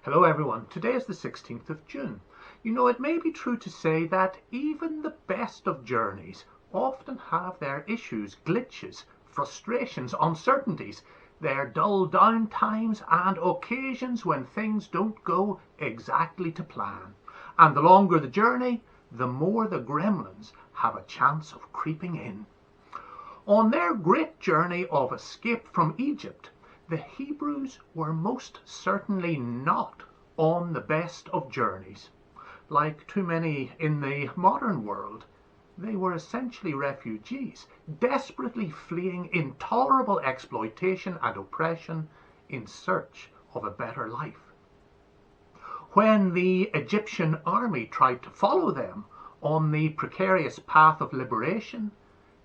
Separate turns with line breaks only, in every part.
Hello everyone, today is the 16th of June. You know, it may be true to say that even the best of journeys often have their issues, glitches, frustrations, uncertainties, their dull down times and occasions when things don't go exactly to plan. And the longer the journey, the more the gremlins have a chance of creeping in. On their great journey of escape from Egypt, the Hebrews were most certainly not on the best of journeys. Like too many in the modern world, they were essentially refugees, desperately fleeing intolerable exploitation and oppression in search of a better life. When the Egyptian army tried to follow them on the precarious path of liberation,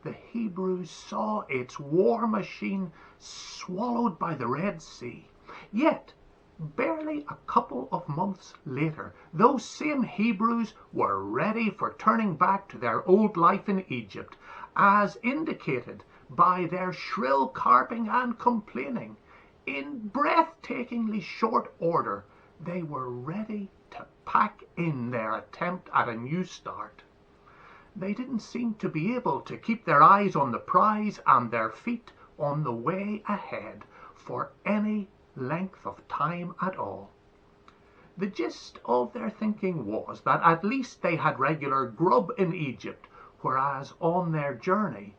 the Hebrews saw its war machine swallowed by the Red Sea. Yet, barely a couple of months later, those same Hebrews were ready for turning back to their old life in Egypt, as indicated by their shrill carping and complaining. In breathtakingly short order, they were ready to pack in their attempt at a new start. They didn't seem to be able to keep their eyes on the prize and their feet on the way ahead for any length of time at all. The gist of their thinking was that at least they had regular grub in Egypt, whereas on their journey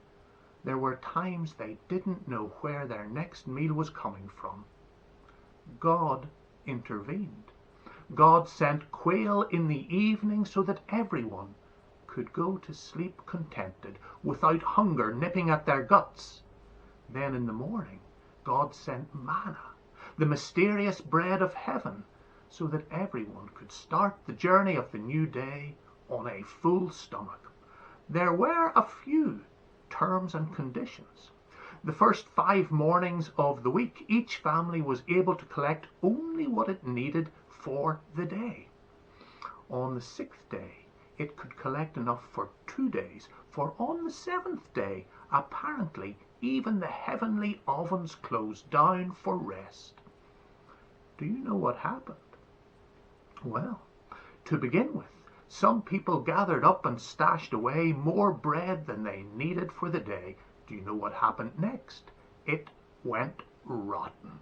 there were times they didn't know where their next meal was coming from. God intervened. God sent quail in the evening so that everyone could go to sleep contented, without hunger nipping at their guts. Then in the morning, God sent manna, the mysterious bread of heaven, so that everyone could start the journey of the new day on a full stomach. There were a few terms and conditions. The first 5 mornings of the week, each family was able to collect only what it needed for the day. On the 6th day, it could collect enough for 2 days, for on the 7th day, apparently, even the heavenly ovens closed down for rest. Do you know what happened? Well, to begin with, some people gathered up and stashed away more bread than they needed for the day. Do you know what happened next? It went rotten.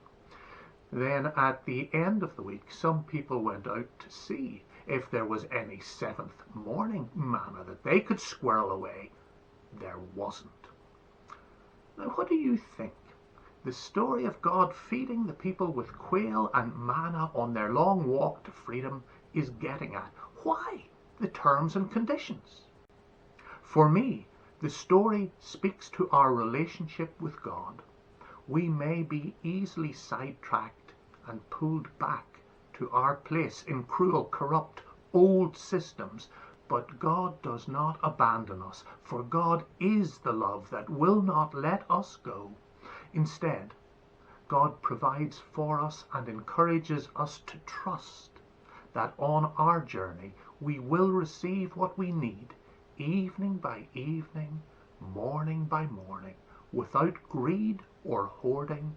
Then at the end of the week, some people went out to see if there was any 7th morning manna that they could squirrel away. There wasn't. Now, what do you think the story of God feeding the people with quail and manna on their long walk to freedom is getting at? Why the terms and conditions? For me, the story speaks to our relationship with God. We may be easily sidetracked and pulled back to our place in cruel, corrupt, old systems, but God does not abandon us, for God is the love that will not let us go. Instead, God provides for us and encourages us to trust that on our journey we will receive what we need, evening by evening, morning by morning, without greed or hoarding,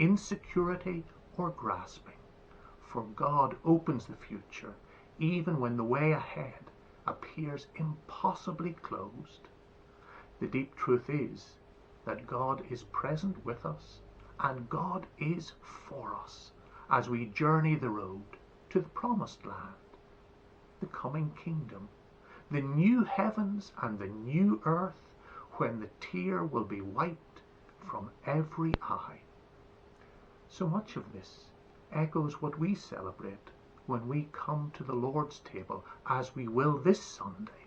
insecurity or grasping. For God opens the future, even when the way ahead appears impossibly closed. The deep truth is that God is present with us, and God is for us as we journey the road to the promised land, the coming kingdom, the new heavens and the new earth, when the tear will be wiped from every eye. So much of this echoes what we celebrate when we come to the Lord's table, as we will this Sunday.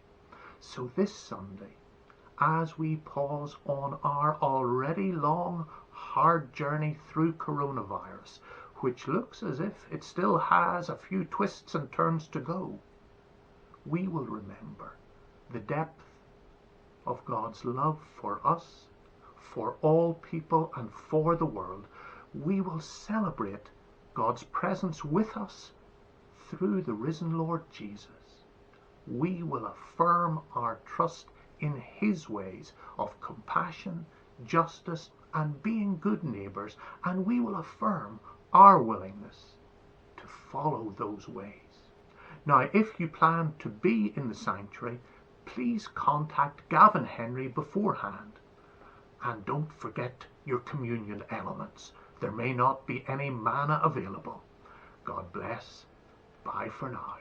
So this Sunday, as we pause on our already long, hard journey through coronavirus, which looks as if it still has a few twists and turns to go, we will remember the depth of God's love for us, for all people, and for the world. We will celebrate God's presence with us through the risen Lord Jesus. We will affirm our trust in His ways of compassion, justice, and being good neighbors, and we will affirm our willingness to follow those ways. Now, if you plan to be in the sanctuary, please contact Gavin Henry beforehand. And don't forget your communion elements. There may not be any manna available. God bless. Bye for now.